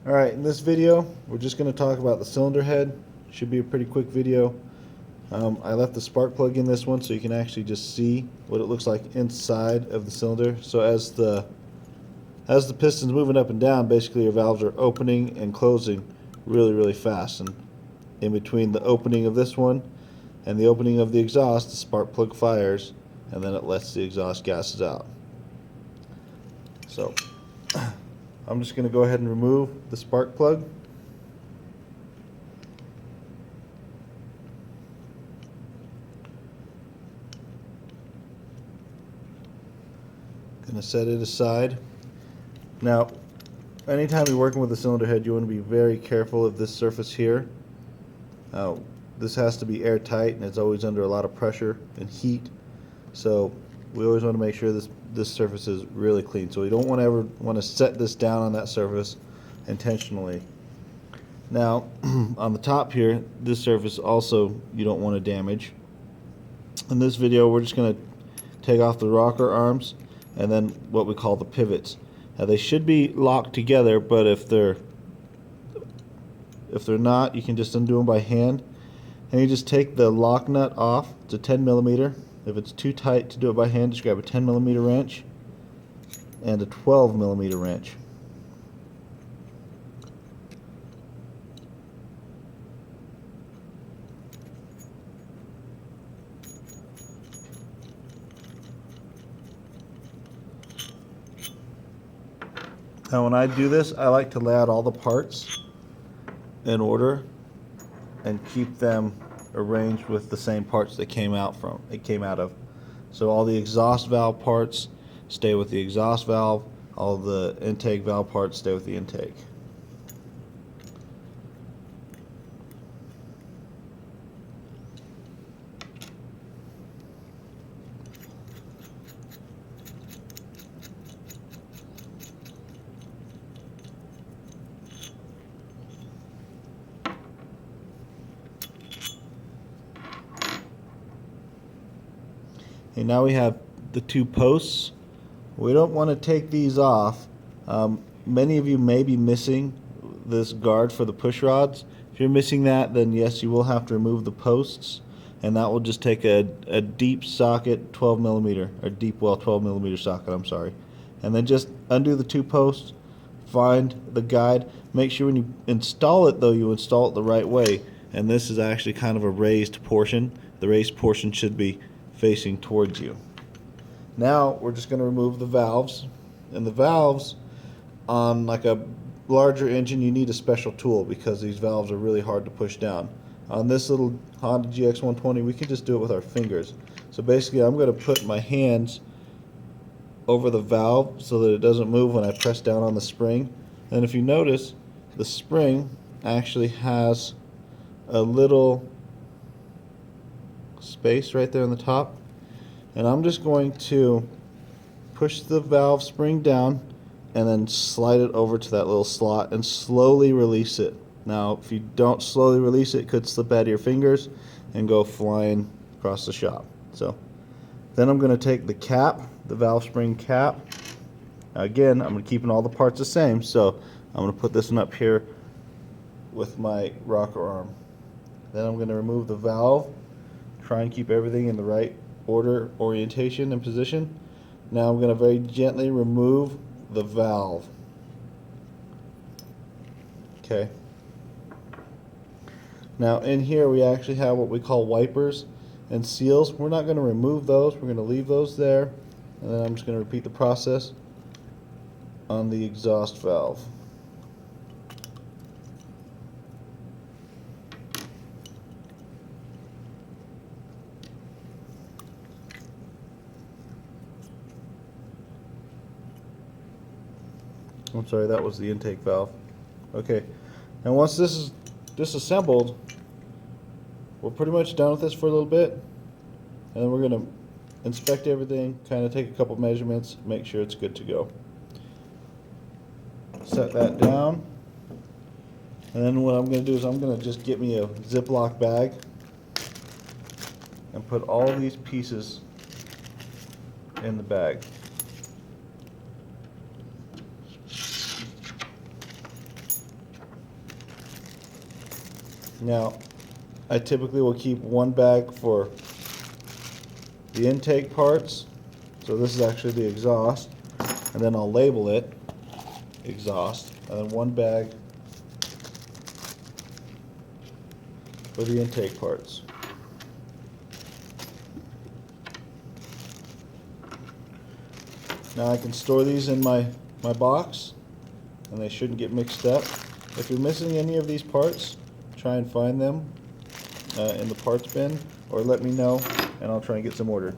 Alright, in this video, we're just going to talk about the cylinder head. Should be a pretty quick video. I left the spark plug in this one so you can actually just see what it looks like inside of the cylinder. So as the piston's moving up and down, basically your valves are opening and closing really fast. And in between the opening of this one and the opening of the exhaust, the spark plug fires, and then it lets the exhaust gases out. So I'm just going to go ahead and remove the spark plug. Going to set it aside. Now, anytime you're working with a cylinder head, you want to be very careful of this surface here. This has to be airtight, and it's always under a lot of pressure and heat. So we always want to make sure this surface is really clean. So we don't ever want to set this down on that surface intentionally. Now, on the top here, this surface also you don't want to damage. In this video, we're just going to take off the rocker arms and then what we call the pivots. Now, they should be locked together, but if they're not, you can just undo them by hand. And you just take the lock nut off. It's a 10mm. If it's too tight to do it by hand, just grab a 10mm wrench and a 12mm wrench. Now when I do this, I like to lay out all the parts in order and keep them arranged with the same parts that came out of. So all the exhaust valve parts stay with the exhaust valve, all the intake valve parts stay with the intake. And now we have the two posts. We don't want to take these off. Many of you may be missing this guard for the push rods. If you're missing that, then yes, you will have to remove the posts, and that will just take a deep socket 12mm, or deep well 12mm socket, I'm sorry. And then just undo the two posts, find the guide. Make sure when you install it though, you install it the right way. And this is actually kind of a raised portion. The raised portion should be facing towards you. Now we're just going to remove the valves, and the valves on like a larger engine you need a special tool because these valves are really hard to push down. On this little Honda GX120 we can just do it with our fingers. So basically I'm going to put my hands over the valve so that it doesn't move when I press down on the spring. And if you notice, the spring actually has a little space right there on the top, and I'm just going to push the valve spring down and then slide it over to that little slot and slowly release it. Now if you don't slowly release it, it could slip out of your fingers and go flying across the shop. So then I'm going to take the cap, the valve spring cap. Now again, I'm keeping all the parts the same, so I'm going to put this one up here with my rocker arm. Then I'm going to remove the valve. Try and keep everything in the right order, orientation, and position. Now I'm going to very gently remove the valve. Okay. Now in here we actually have what we call wipers and seals. We're not going to remove those. We're going to leave those there. And then I'm just going to repeat the process on the exhaust valve. I'm sorry, that was the intake valve. Okay, now once this is disassembled, we're pretty much done with this for a little bit, and then we're going to inspect everything, kind of take a couple measurements, make sure it's good to go. Set that down, and then what I'm going to do is I'm going to just get me a Ziploc bag and put all these pieces in the bag. Now, I typically will keep one bag for the intake parts. So this is actually the exhaust, and then I'll label it exhaust, and then one bag for the intake parts. Now I can store these in my box, and they shouldn't get mixed up. If you're missing any of these parts, try and find them in the parts bin, or let me know and I'll try and get some ordered.